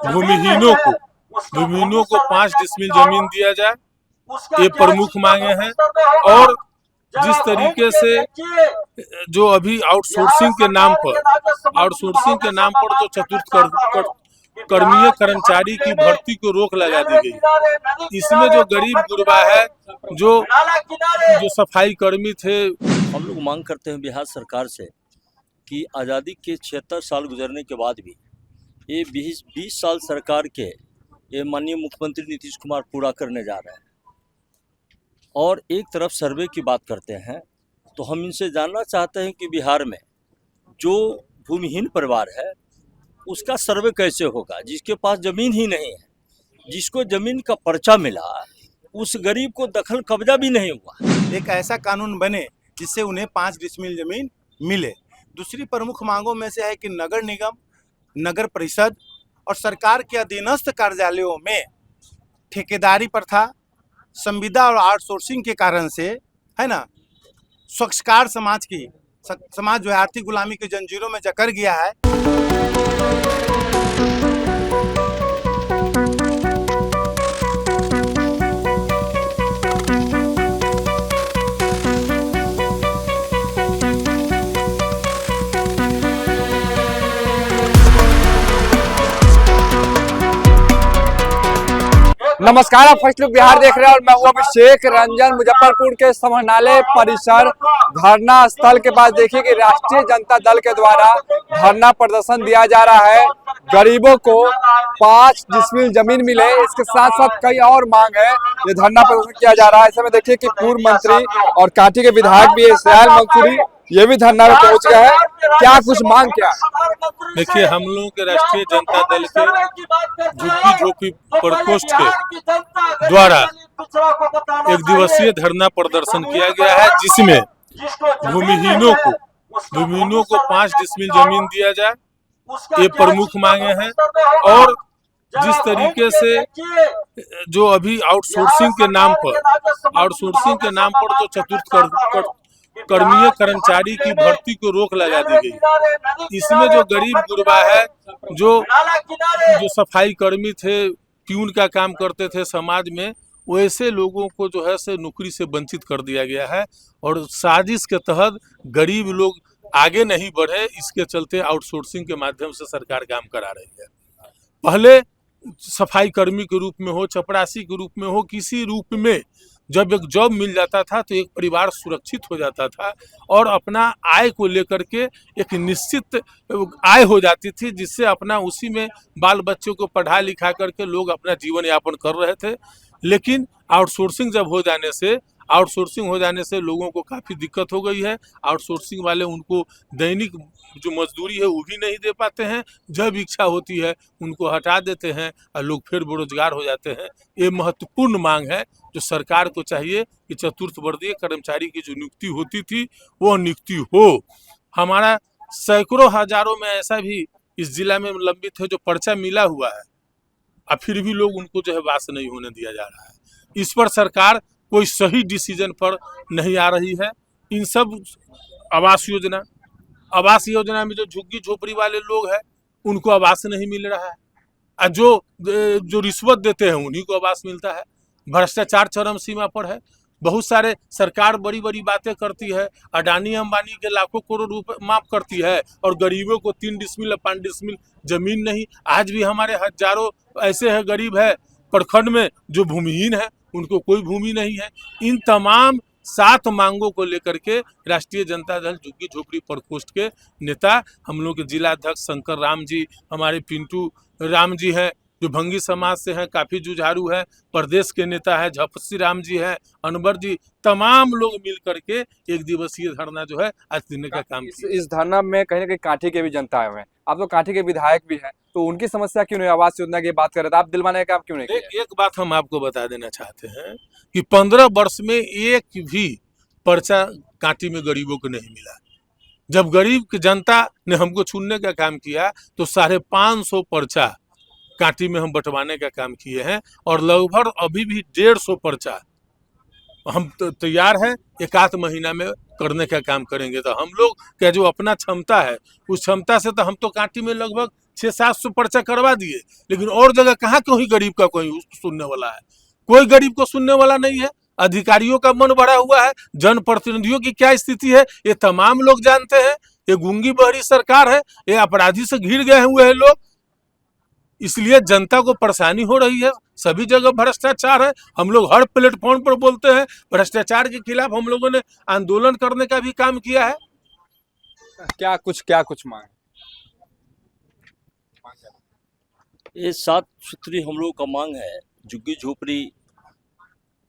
भूमिहीनों को 5 डिसमिल जमीन दिया जाए, ये प्रमुख मांगे हैं। और जिस तरीके से जो अभी आउटसोर्सिंग के नाम पर जो कर्मीय कर्मचारी की भर्ती को रोक लगा दी गई, इसमें जो गरीब गुरबा है, जो सफाई कर्मी थे। हम लोग मांग करते हैं बिहार सरकार से कि आज़ादी के 76 साल गुजरने के बाद भी ये 20 साल सरकार के ये माननीय मुख्यमंत्री नीतीश कुमार पूरा करने जा रहे हैं और एक तरफ सर्वे की बात करते हैं। तो हम इनसे जानना चाहते हैं कि बिहार में जो भूमिहीन परिवार है उसका सर्वे कैसे होगा, जिसके पास ज़मीन ही नहीं है, जिसको ज़मीन का पर्चा मिला उस गरीब को दखल कब्जा भी नहीं हुआ। एक ऐसा कानून बने जिससे उन्हें 5 डिसमिल जमीन मिले। दूसरी प्रमुख मांगों में से है कि नगर निगम, नगर परिषद और सरकार के अधीनस्थ कार्यालयों में ठेकेदारी प्रथा, संविदा और आउटसोर्सिंग के कारण से, है ना, स्वच्छकार समाज जो है आर्थिक गुलामी की जंजीरों में जकड़ गया है। नमस्कार, आप फर्स्ट लुक बिहार देख रहे हैं और मैं हूं अभिषेक रंजन। मुजफ्फरपुर के समाहरणालय परिसर धरना स्थल के पास देखिए कि राष्ट्रीय जनता दल के द्वारा धरना प्रदर्शन दिया जा रहा है। गरीबों को 5 डिसमिल जमीन मिले, इसके साथ साथ कई और मांग है। ये धरना प्रदर्शन किया जा रहा है। ऐसे में देखिए कि पूर्व मंत्री और कांटी के विधायक भी इसराइल मंसूरी ये भी धरना में पहुंच गए हैं। क्या कुछ मांग क्या है? देखिए, हम लोगों के राष्ट्रीय जनता दल के झुग्गी झोपड़ी प्रकोष्ठ के द्वारा एक दिवसीय धरना प्रदर्शन किया गया है, जिसमें भूमिहीनों को 5 डिसमिल जमीन दिया जाए, ये प्रमुख मांगे हैं। और जिस तरीके से जो अभी आउटसोर्सिंग के नाम पर जो चतुर्थ कर्मीय कर्मचारी की भर्ती को रोक लगा दी गई, इसमें जो गरीब गुरबा है, जो सफाई कर्मी थे, प्यून का काम करते थे समाज में, वैसे लोगों को जो है से नौकरी से वंचित कर दिया गया है। और साजिश के तहत गरीब लोग आगे नहीं बढ़े, इसके चलते आउटसोर्सिंग के माध्यम से सरकार काम करा रही है। पहले सफाई कर्मी के रूप में हो, चपरासी के रूप में हो, किसी रूप में जब एक जॉब मिल जाता था तो एक परिवार सुरक्षित हो जाता था और अपना आय को लेकर के एक निश्चित आय हो जाती थी, जिससे अपना उसी में बाल बच्चों को पढ़ा लिखा करके लोग अपना जीवन यापन कर रहे थे। लेकिन आउटसोर्सिंग हो जाने से लोगों को काफ़ी दिक्कत हो गई है। आउटसोर्सिंग वाले उनको दैनिक जो मजदूरी है वो भी नहीं दे पाते हैं। जब इच्छा होती है उनको हटा देते हैं और लोग फिर बेरोजगार हो जाते हैं। ये महत्वपूर्ण मांग है जो सरकार को चाहिए कि चतुर्थ वर्गीय कर्मचारी की जो नियुक्ति होती थी वो नियुक्ति हो। हमारा सैकड़ों हजारों में ऐसा भी इस जिला में लंबित है जो पर्चा मिला हुआ है और फिर भी लोग उनको जो है वास नहीं होने दिया जा रहा है। इस पर सरकार कोई सही डिसीजन पर नहीं आ रही है। इन सब आवास योजना में जो झुग्गी झोपड़ी वाले लोग हैं उनको आवास नहीं मिल रहा है और जो रिश्वत देते हैं उन्हीं को आवास मिलता है। भ्रष्टाचार चरम सीमा पर है। बहुत सारे सरकार बड़ी बड़ी बातें करती है, अडानी अंबानी के लाखों करोड़ रुपए माफ करती है और गरीबों को 3 डिसमिल 5 डिसमिल जमीन नहीं। आज भी हमारे हजारों ऐसे है गरीब है प्रखंड में जो भूमिहीन है, उनको कोई भूमि नहीं है। इन तमाम 7 मांगों को लेकर के राष्ट्रीय जनता दल झुग्गी झोपड़ी प्रकोष्ठ के नेता, हम लोग के जिला अध्यक्ष शंकर राम जी, हमारे पिंटू राम जी हैं जो भंगी समाज से हैं, काफ़ी जुझारू है, प्रदेश के नेता है झपसी राम जी हैं, अनवर जी, तमाम लोग मिल करके एक दिवसीय धरना जो है आज देने का काम किया। इस धरना में कहीं ना कहीं कांटी के भी जनता आए हुए हैं। आप तो कांटी के विधायक भी हैं, तो उनकी समस्या क्यों नहीं, आवास योजना की बात कर रहे थे आप, दिलवाने का काम क्यों नहीं किया? एक बात हम आपको बता देना चाहते हैं कि 15 वर्ष में एक भी पर्चा कांटी में गरीबों को नहीं मिला। जब गरीब की जनता ने हमको चुनने का काम किया तो 550 पर्चा कांटी में हम बंटवाने का काम किए हैं और लगभग अभी भी 150 पर्चा हम तैयार हैं। 1 महीना में करने का काम करेंगे। तो हम लोग का जो अपना क्षमता है उस क्षमता से तो हम तो कांटी में लगभग 600-700 पर्चा करवा दिए, लेकिन और जगह कहाँ कोई गरीब का कोई सुनने वाला है? कोई गरीब को सुनने वाला नहीं है। अधिकारियों का मन भरा हुआ है, जनप्रतिनिधियों की क्या स्थिति है ये तमाम लोग जानते हैं। ये गूंगी बहरी सरकार है, ये अपराधी से घिर गए हुए हैं लोग, इसलिए जनता को परेशानी हो रही है। सभी जगह भ्रष्टाचार है। हम लोग हर प्लेटफॉर्म पर बोलते हैं, भ्रष्टाचार के खिलाफ हम लोगों ने आंदोलन करने का भी काम किया है। क्या कुछ मांग? ये 7 सूत्री हम लोगों का मांग है। झुग्गी झोपड़ी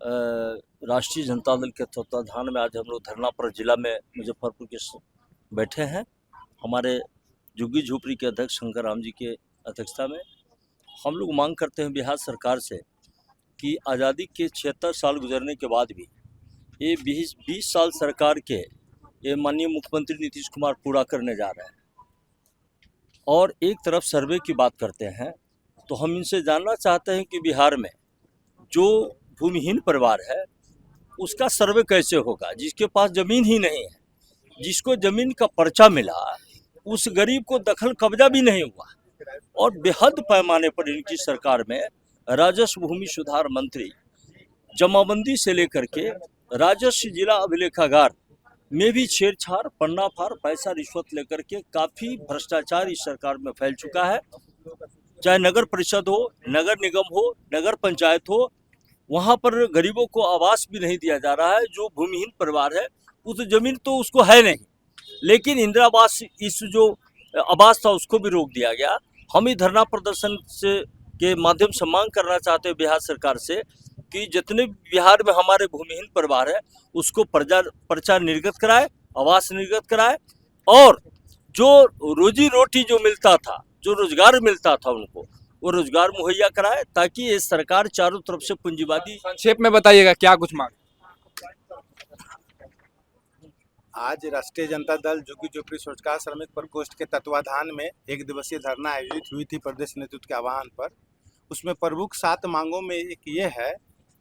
राष्ट्रीय जनता दल के तत्वाधान में आज हम लोग धरना पर जिला में मुजफ्फरपुर के बैठे हैं। हमारे झुग्गी झोपड़ी के अध्यक्ष शंकर राम जी के अध्यक्षता में हम लोग मांग करते हैं बिहार सरकार से कि आज़ादी के 76 साल गुजरने के बाद भी ये 20 साल सरकार के ये माननीय मुख्यमंत्री नीतीश कुमार पूरा करने जा रहे हैं। और एक तरफ सर्वे की बात करते हैं तो हम इनसे जानना चाहते हैं कि बिहार में जो भूमिहीन परिवार है उसका सर्वे कैसे होगा, जिसके पास ज़मीन ही नहीं है, जिसको ज़मीन का पर्चा मिला उस गरीब को दखल कब्जा भी नहीं हुआ। और बेहद पैमाने पर इनकी सरकार में राजस्व भूमि सुधार मंत्री जमाबंदी से लेकर के राजस्व जिला अभिलेखागार में भी छेड़छाड़, पन्नाफार, पैसा रिश्वत लेकर के काफ़ी भ्रष्टाचार इस सरकार में फैल चुका है। चाहे नगर परिषद हो, नगर निगम हो, नगर पंचायत हो, वहाँ पर गरीबों को आवास भी नहीं दिया जा रहा है। जो भूमिहीन परिवार है उस जमीन तो उसको है नहीं, लेकिन इंदिरा आवास इस जो आवास था उसको भी रोक दिया गया। हम ही धरना प्रदर्शन से के माध्यम से मांग करना चाहते हैं बिहार सरकार से कि जितने बिहार में हमारे भूमिहीन परिवार है उसको पर्चा निर्गत कराए, आवास निर्गत कराए, और जो रोजी रोटी जो मिलता था, जो रोजगार मिलता था उनको वो रोजगार मुहैया कराए, ताकि ये सरकार चारों तरफ से पूंजीवादी। संक्षेप में बताइएगा क्या कुछ मांग? आज राष्ट्रीय जनता दल झुग्गी झोपड़ी रोजगार श्रमिक प्रकोष्ठ के तत्वाधान में 1 दिवसीय धरना आयोजित हुई थी प्रदेश नेतृत्व के आह्वान पर। उसमें प्रमुख 7 मांगों में एक ये है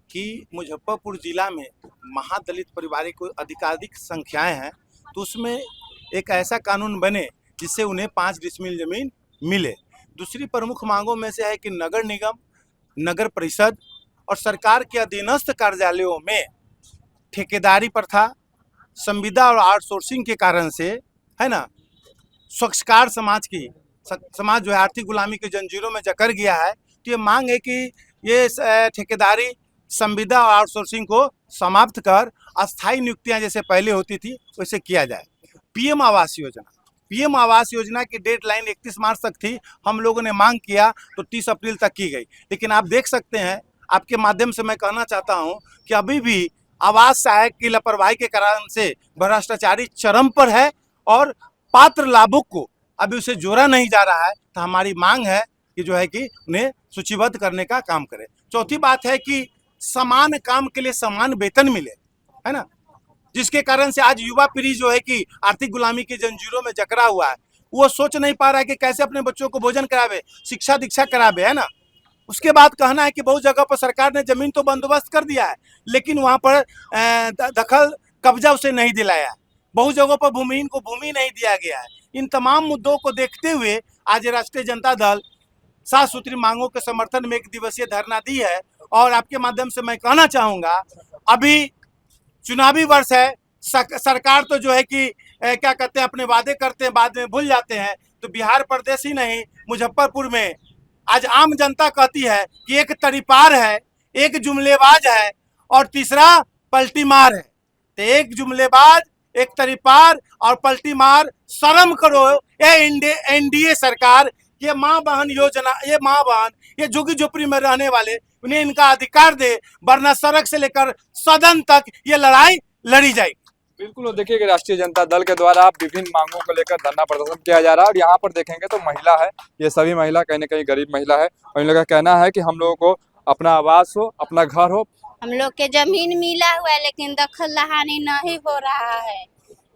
कि मुजफ्फरपुर जिला में महादलित परिवारों को अधिकाधिक संख्याएं हैं, तो उसमें एक ऐसा कानून बने जिससे उन्हें 5 डिसमिल जमीन मिले। दूसरी प्रमुख मांगों में से है कि नगर निगम, नगर परिषद और सरकार के अधीनस्थ कार्यालयों में ठेकेदारी प्रथा, संविदा और आउटसोर्सिंग के कारण से, है ना, स्वच्छकार समाज जो है आर्थिक गुलामी की जंजीरों में जकड़ गया है। तो ये मांग है कि ये ठेकेदारी, संविदा और आउटसोर्सिंग को समाप्त कर अस्थायी नियुक्तियां जैसे पहले होती थी वैसे किया जाए। पीएम आवास योजना की डेडलाइन 31 मार्च तक थी। हम लोगों ने मांग किया तो 30 अप्रैल तक की गई, लेकिन आप देख सकते हैं, आपके माध्यम से मैं कहना चाहता हूं कि अभी भी आवास सहायक की लापरवाही के कारण से भ्रष्टाचारी चरम पर है और पात्र लाभुक को अभी उसे जोड़ा नहीं जा रहा है। तो हमारी मांग है कि जो है कि उन्हें सूचीबद्ध करने का काम करें। चौथी बात है कि समान काम के लिए समान वेतन मिले, है ना, जिसके कारण से आज युवा पीढ़ी जो है कि आर्थिक गुलामी की जंजीरों में जकड़ा हुआ है, वो सोच नहीं पा रहा है कि कैसे अपने बच्चों को भोजन करावे, शिक्षा दीक्षा करावे, है ना। उसके बाद कहना है कि बहुत जगह पर सरकार ने जमीन तो बंदोबस्त कर दिया है, लेकिन वहाँ पर दखल कब्जा उसे नहीं दिलाया है। बहुत जगहों पर भूमिहीन को भूमि नहीं दिया गया है। इन तमाम मुद्दों को देखते हुए आज राष्ट्रीय जनता दल 7 सूत्री मांगों के समर्थन में 1 दिवसीय धरना दी है। और आपके माध्यम से मैं कहना चाहूँगा, अभी चुनावी वर्ष है, सरकार तो जो है कि क्या कहते हैं, अपने वादे करते हैं, बाद में भूल जाते हैं। तो बिहार प्रदेश ही नहीं, मुजफ्फरपुर में आज आम जनता कहती है कि एक तड़ीपार है, एक जुमलेबाज है और तीसरा पलटी मार है। तो एक जुमलेबाज, एक तड़ीपार और पलटी मार, शर्म करो ये एनडीए सरकार। ये माँ बहन योजना, ये झुग्गी झोपड़ी में रहने वाले, उन्हें इनका अधिकार दे, वरना सड़क से लेकर सदन तक ये लड़ाई लड़ी जाएगी। बिल्कुल, देखिए कि राष्ट्रीय जनता दल के द्वारा विभिन्न मांगों को लेकर धरना प्रदर्शन किया जा रहा है। और यहाँ पर देखेंगे तो महिला है, ये सभी महिला कहीं न कहीं गरीब महिला है, और इन लोगों का कहना है कि हम लोगों को अपना आवास हो, अपना घर हो। हम लोग के जमीन मिला हुआ है, लेकिन दखल दहानी नहीं हो रहा है,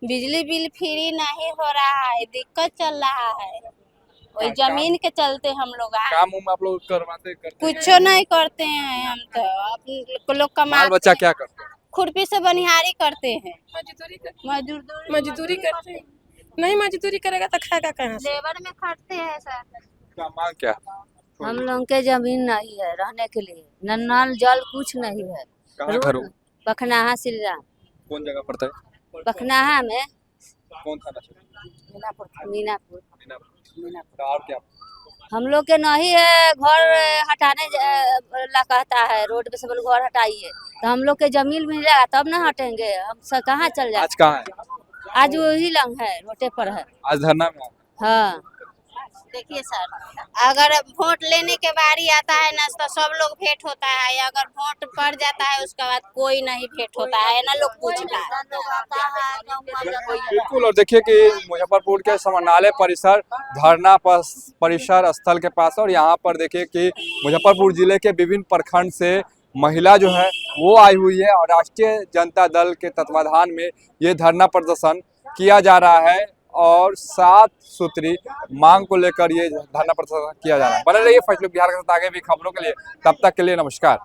बिजली बिल फ्री नहीं हो रहा है, दिक्कत चल रहा है। वही जमीन के चलते हम लोग काम आप लोग करते कुछ नहीं करते हैं। हम तो लोग बाल बच्चा क्या करते हैं? खुरपी से बनिहारी करते हैं, मजदूरी करते हैं। नहीं मजदूरी करेगा तो खाएगा कहाँ से? लेबर में खटते हैं सर। क्या मांग क्या? हम लोग के जमीन नहीं है रहने के लिए, न नल जल कुछ नहीं है। कहाँ घर हो? बखनाहा श्री राम, कौन जगह पड़ता है? बखनाहा में कौन थाना क्षेत्र? मीनापुर। मीनापुर। और क्या? हम लोग के नहीं है घर हटाने ला कहता है, रोड पे से बोले घर हटाइए, तो हम लोग के जमीन मिलेगा तब ना हटेंगे, हम सब कहाँ चल जाए। आज कहाँ है? आज वही लंग है, रोटे पर है। आज धरना में? हाँ, देखिए सर, अगर वोट लेने के बारी आता है ना तो सब लोग भेंट होता है, अगर वोट पड़ जाता है उसके बाद कोई नहीं भेंट होता है ना, लोग पूछता है। बिल्कुल। और देखिए कि मुजफ्फरपुर के समाहरणालय परिसर धरना परिसर स्थल के पास, और यहाँ पर देखिए कि मुजफ्फरपुर जिले के विभिन्न प्रखंड से महिला जो है वो आई हुई है और राष्ट्रीय जनता दल के तत्वाधान में ये धरना प्रदर्शन किया जा रहा है और 7 सूत्री मांग को लेकर ये धरना प्रदर्शन किया जा रहा है। बने रहिए फैसले बिहार के साथ आगे भी खबरों के लिए, तब तक के लिए नमस्कार।